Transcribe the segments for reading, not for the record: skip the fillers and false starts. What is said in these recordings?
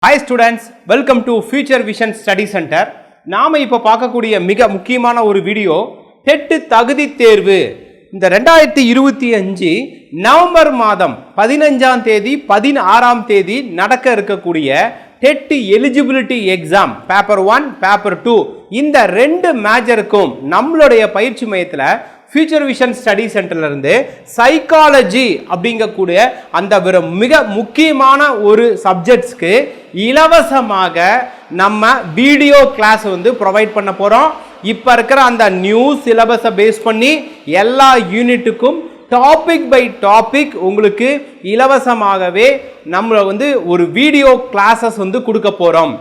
Hi students, welcome to Future Vision Study Center. நாம இப்ப பார்க்கக்கூடிய மிக முக்கியமான ஒரு வீடியோ டெட் தகுதி தேர்வு. இந்த 2025 நவம்பர் மாதம் 15ஆம் தேதி 16ஆம் தேதி நடக்க இருக்கக்கூடிய TET eligibility exam paper 1 paper 2 இந்த ரெண்டு மேஜருக்கும் நம்மளுடைய பயிற்சி மையத்துல ஃபியூச்சர் விஷன் ஸ்டடி சென்டர்ல இருந்து சைக்காலஜி அப்படிங்கக்கூடிய அந்த மிக முக்கியமான ஒரு சப்ஜெக்ட்ஸ்க்கு இலவசமாக நம்ம வீடியோ கிளாஸ் ப்ரொவைட் பண்ண போறோம். இப்போ இருக்கிற அந்த நியூ சிலபஸை பேஸ் பண்ணி எல்லா யூனிட்டுக்கும் டாபிக் பை டாபிக் உங்களுக்கு இலவசமாகவே நம்ம ஒரு வீடியோ கிளாஸஸ் கொடுக்க போறோம்.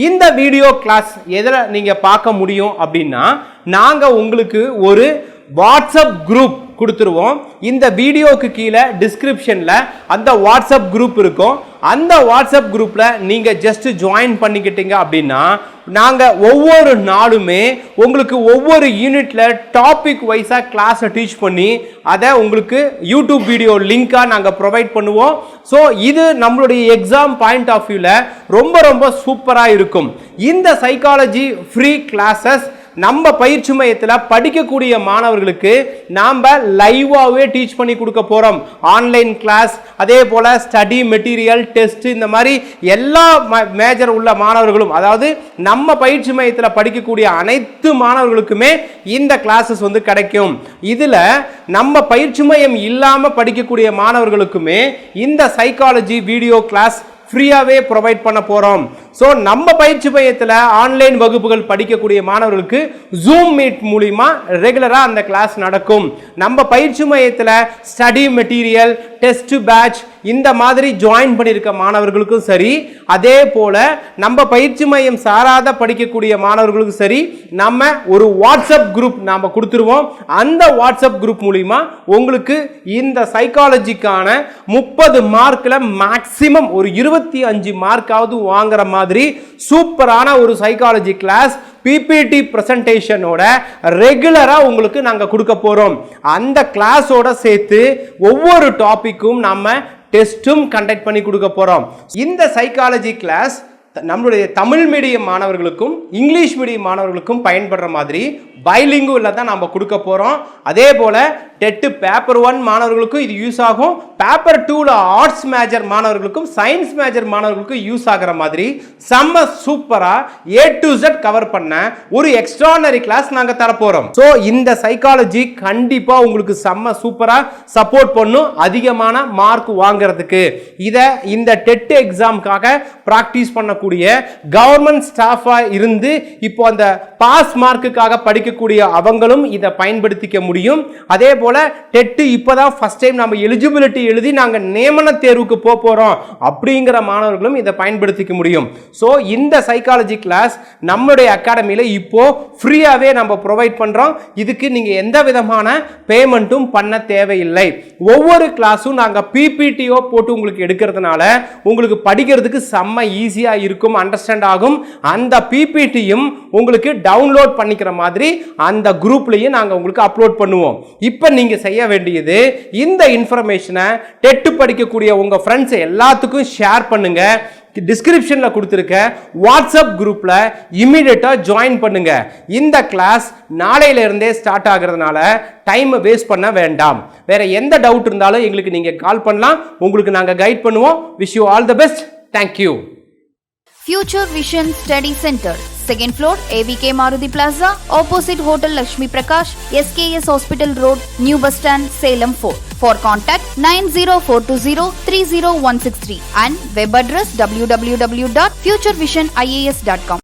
இந்த வீடியோ கிளாஸ் எதில் நீங்க பார்க்க முடியும் அப்படின்னா, நாங்க உங்களுக்கு ஒரு வாட்ஸ்அப் குரூப் கொடுத்துருவோம். இந்த வீடியோக்கு கீழே டிஸ்கிரிப்ஷன்ல அந்த வாட்ஸ்அப் குரூப் இருக்கும். அந்த வாட்ஸ்அப் குரூப்ல நீங்க ஜஸ்ட் ஜாயின் பண்ணிக்கிட்டீங்க அப்படின்னா, நாங்க ஒவ்வொரு நாளுமே உங்களுக்கு ஒவ்வொரு யூனிட்ல டாபிக் வைஸா கிளாஸை டீச் பண்ணி அதை உங்களுக்கு யூடியூப் வீடியோ லிங்கா நாங்க ப்ரொவைட் பண்ணுவோம். ஸோ இது நம்மளுடைய எக்ஸாம் பாயிண்ட் ஆஃப் வியூல ரொம்ப ரொம்ப சூப்பரா இருக்கும். இந்த சைக்காலஜி ஃப்ரீ கிளாஸஸ் நம்ம பயிற்சி மையத்தில் படிக்கக்கூடிய மாணவர்களுக்கு நாம் லைவாகவே டீச் பண்ணி கொடுக்க போகிறோம். ஆன்லைன் கிளாஸ், அதே போல் ஸ்டடி மெட்டீரியல், டெஸ்ட், இந்த மாதிரி எல்லா மேஜர் உள்ள மாணவர்களும், அதாவது நம்ம பயிற்சி மையத்தில் படிக்கக்கூடிய அனைத்து மாணவர்களுக்குமே இந்த கிளாஸஸ் கிடைக்கும். இதில் நம்ம பயிற்சி மையம் இல்லாமல் படிக்கக்கூடிய மாணவர்களுக்குமே இந்த சைக்காலஜி வீடியோ கிளாஸ் ஃப்ரீயாவே ப்ரொவைட் பண்ண போறோம். ஸோ நம்ம பயிற்சி மையத்தில் ஆன்லைன் வகுப்புகள் படிக்கக்கூடிய மாணவர்களுக்கு ஜூம் மீட் மூலிமா ரெகுலராக அந்த கிளாஸ் நடக்கும். நம்ம பயிற்சி மையத்தில் ஸ்டடி மெட்டீரியல், டெஸ்ட் பேட்ச் இந்த மாதிரி ஜாயின் பண்ணியிருக்க மாணவர்களுக்கும் சரி, அதே போல நம்ம பயிற்சி மையம் சாராத படிக்கக்கூடிய மாணவர்களுக்கும் சரி, நம்ம ஒரு வாட்ஸ்அப் குரூப் நாம கொடுத்துருவோம். அந்த வாட்ஸ்அப் குரூப் மூலிமா உங்களுக்கு இந்த சைக்காலஜிக்கான 30 மார்க்ல மேக்சிமம் ஒரு 25 மார்க்காவது வாங்குற மாதிரி சூப்பரான ஒரு சைக்காலஜி கிளாஸ் பிபிடி பிரசன்டேஷனோட ரெகுலரா உங்களுக்கு நாங்க கொடுக்க போறோம். அந்த கிளாஸோட சேர்த்து ஒவ்வொரு டாபிக்கும் நம்ம டெஸ்டும் கண்டக்ட் பண்ணி கொடுக்க போறோம். இந்த சைக்காலஜி கிளாஸ் நம்மளுடைய தமிழ் மீடியம் மாணவர்களுக்கும் இங்கிலீஷ் மீடியம் மாணவர்களுக்கும் பயன்படுற மாதிரி பைலிங்குவல்ல தான் நம்ம கொடுக்க போறோம். அதே போல டெட் பேப்பர் 1 மாணவர்களுக்கும் இது யூஸ் ஆகும். பேப்பர் 2ல ஆர்ட்ஸ் மேஜர் மாணவர்களுக்கும் சயின்ஸ் மேஜர் மாணவர்களுக்கும் யூஸ் ஆகிற மாதிரி செம்ம சூப்பரா A to Z கவர் பண்ண ஒரு எக்ஸ்ட்ரானரி கிளாஸ் நாங்க தர போறோம். சோ இந்த சைக்காலஜி கண்டிப்பா உங்களுக்கு செம்ம சூப்பரா சப்போர்ட் பண்ணும் அதிகமான மார்க் வாங்குறதுக்கு. இத இந்த டெட் எக்ஸாம்காக பிராக்டிஸ் பண்ணக்கூடிய கவர்மெண்ட் ஸ்டாஃபா இருந்து இப்போ அந்த பாஸ் மார்க்குக்காக படிக்கக்கூடிய அவங்களும் இதை பயன்படுத்திக்க முடியும். அதே போல டெட் இப்பதான் ஃபர்ஸ்ட் டைம் நம்ம எலிஜிபிலிட்டி எழுதி நாங்க நியமன தேர்வுக்கு போறோம் அப்படிங்கிற மாணவர்களும் இதை பயன்படுத்திக்க முடியும். சோ இந்த சைக்காலஜி கிளாஸ் நம்மளுடைய அகாடமியில இப்போ ஃப்ரீயாவே நம்ம ப்ரொவைட் பண்றோம். இதுக்கு நீங்க எந்த விதமான பேமெண்ட்டும் பண்ண தேவையில்லை. ஒவ்வொரு கிளாஸும் நாங்க பிபிடிஓ போட்டு உங்களுக்கு எடுக்கிறதுனால உங்களுக்கு படிக்கிறதுக்கு செம்ம ஈஸியா இருக்கும், அண்டர்ஸ்டாண்ட் ஆகும். அந்த பிபிடியும் உங்களுக்கு டவுன்லோட் பண்ணிக்கிற மாதிரி அந்த குரூப்லயும் நாங்க உங்களுக்கு அப்லோட் பண்ணுவோம். இப்போ நீங்க செய்ய வேண்டியது, இந்த இன்ஃபர்மேஷனை டெட் படிக்கக்கூடிய உங்க ஃப்ரெண்ட்ஸ் எல்லாத்துக்கும் ஷேர் பண்ணுங்க. டிஸ்கிரிப்ஷன்ல கொடுத்திருக்க வாட்ஸ்அப் குரூப்ல இமிடியேட்டா ஜாயின் பண்ணுங்க. இந்த கிளாஸ் நாளையில இருந்தே ஸ்டார்ட் ஆகிறதுனால டைம் வேஸ்ட் பண்ண வேண்டாம். வேற எந்த டவுட் இருந்தாலும் எங்களுக்கு நீங்க கால் பண்ணலாம், உங்களுக்கு நாங்க கைட் பண்ணுவோம். Wish you all the best. Thank you. Future Vision Study Center, second floor, AVK Maruti Plaza, opposite Hotel Lakshmi Prakash, SKS Hospital Road, New Bus Stand, Salem 4. For contact 90420 30163 and web address www.futurevision.ias.com.